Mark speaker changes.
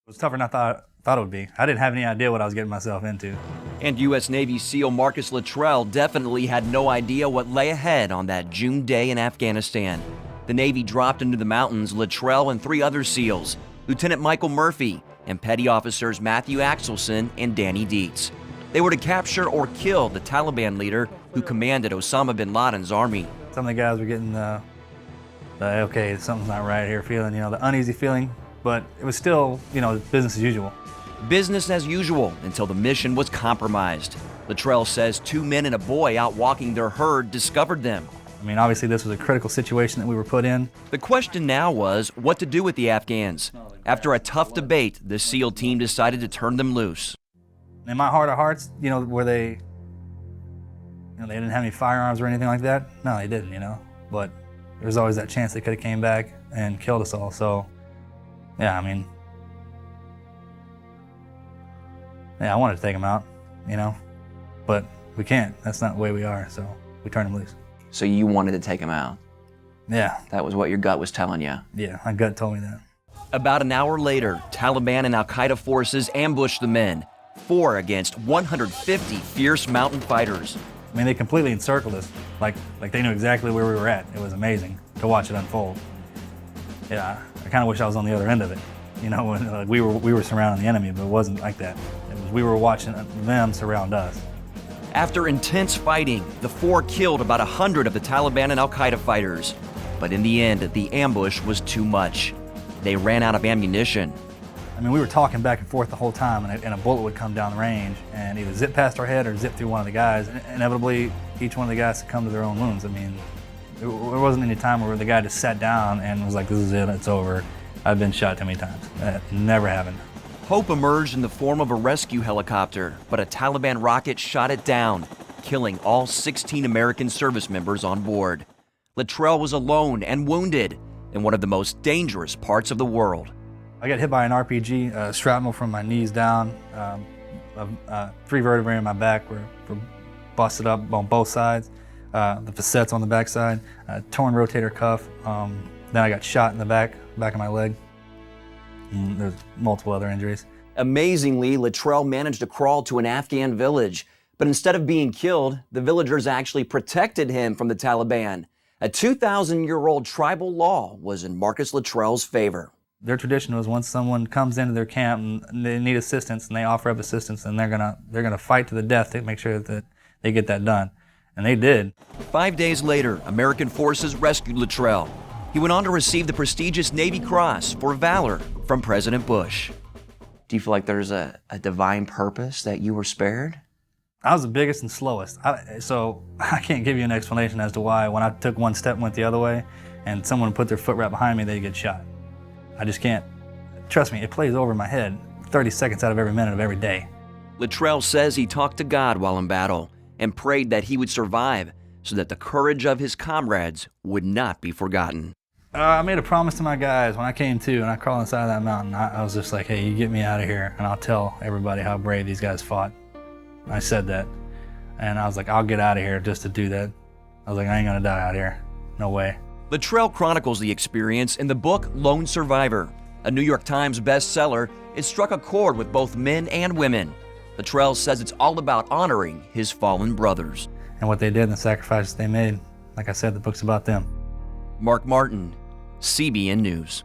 Speaker 1: It was tougher than I thought it would be. I didn't have any idea what I was getting myself into.
Speaker 2: And U.S. Navy SEAL Marcus Luttrell definitely had no idea what lay ahead on that June day in Afghanistan. The Navy dropped into the mountains Luttrell and 3 other SEALs, Lieutenant Michael Murphy and Petty Officers Matthew Axelson and Danny Dietz. They were to capture or kill the Taliban leader who commanded Osama bin Laden's army.
Speaker 1: Some of the guys were getting the okay, something's not right here feeling, the uneasy feeling, but it was still, business as usual.
Speaker 2: Business as usual until the mission was compromised. Luttrell says 2 men and a boy out walking their herd discovered them.
Speaker 1: I mean, obviously this was a critical situation that we were put in.
Speaker 2: The question now was what to do with the Afghans. After a tough debate, the SEAL team decided to turn them loose.
Speaker 1: In my heart of hearts, were they, they didn't have any firearms or anything like that? No, they didn't, but there's always that chance they could have came back and killed us all. So, yeah, I wanted to take them out, but we can't. That's not the way we are, so we turned them loose.
Speaker 2: So you wanted to take them out?
Speaker 1: Yeah.
Speaker 2: That was what your gut was telling you?
Speaker 1: Yeah, my gut told me that. About
Speaker 2: an hour later, Taliban and Al-Qaeda forces ambushed the men, 4 against 150 fierce mountain fighters.
Speaker 1: They completely encircled us, like they knew exactly where we were at. It was amazing to watch it unfold. Yeah, I kind of wish I was on the other end of it. When we were surrounding the enemy, but it wasn't like that. We were watching them surround us.
Speaker 2: After intense fighting, the 4 killed about 100 of the Taliban and Al-Qaeda fighters. But in the end, the ambush was too much. They ran out of ammunition.
Speaker 1: We were talking back and forth the whole time, and a bullet would come down the range and either zip past our head or zip through one of the guys. And inevitably, each one of the guys succumbed to their own wounds. There wasn't any time where the guy just sat down and was like, this is it, it's over. I've been shot too many times. That never happened.
Speaker 2: Hope emerged in the form of a rescue helicopter, but a Taliban rocket shot it down, killing all 16 American service members on board. Luttrell was alone and wounded in one of the most dangerous parts of the world.
Speaker 1: I got hit by an RPG, shrapnel from my knees down. 3 vertebrae in my back were busted up on both sides. The facets on the back side, torn rotator cuff. Then I got shot in the back of my leg. And there's multiple other injuries.
Speaker 2: Amazingly, Luttrell managed to crawl to an Afghan village, but instead of being killed, the villagers actually protected him from the Taliban. A 2,000-year-old tribal law was in Marcus Luttrell's favor.
Speaker 1: Their tradition was once someone comes into their camp and they need assistance and they offer up assistance, and they're gonna fight to the death to make sure that they get that done. And they did.
Speaker 2: 5 days later, American forces rescued Luttrell. He went on to receive the prestigious Navy Cross for valor from President Bush. Do you feel like there's a divine purpose that you were spared?
Speaker 1: I was the biggest and slowest, so I can't give you an explanation as to why when I took one step and went the other way and someone put their foot right behind me, they get shot. I just can't. Trust me, it plays over in my head 30 seconds out of every minute of every day.
Speaker 2: Luttrell says he talked to God while in battle and prayed that he would survive so that the courage of his comrades would not be forgotten.
Speaker 1: I made a promise to my guys when I came to and I crawled inside of that mountain. I was just like, hey, you get me out of here and I'll tell everybody how brave these guys fought. I said that. And I was like, I'll get out of here just to do that. I was like, I ain't gonna die out here. No way.
Speaker 2: Luttrell chronicles the experience in the book Lone Survivor. A New York Times bestseller, it struck a chord with both men and women. Luttrell says it's all about honoring his fallen brothers.
Speaker 1: And what they did and the sacrifices they made. Like I said, the book's about them.
Speaker 2: Mark Martin, CBN News.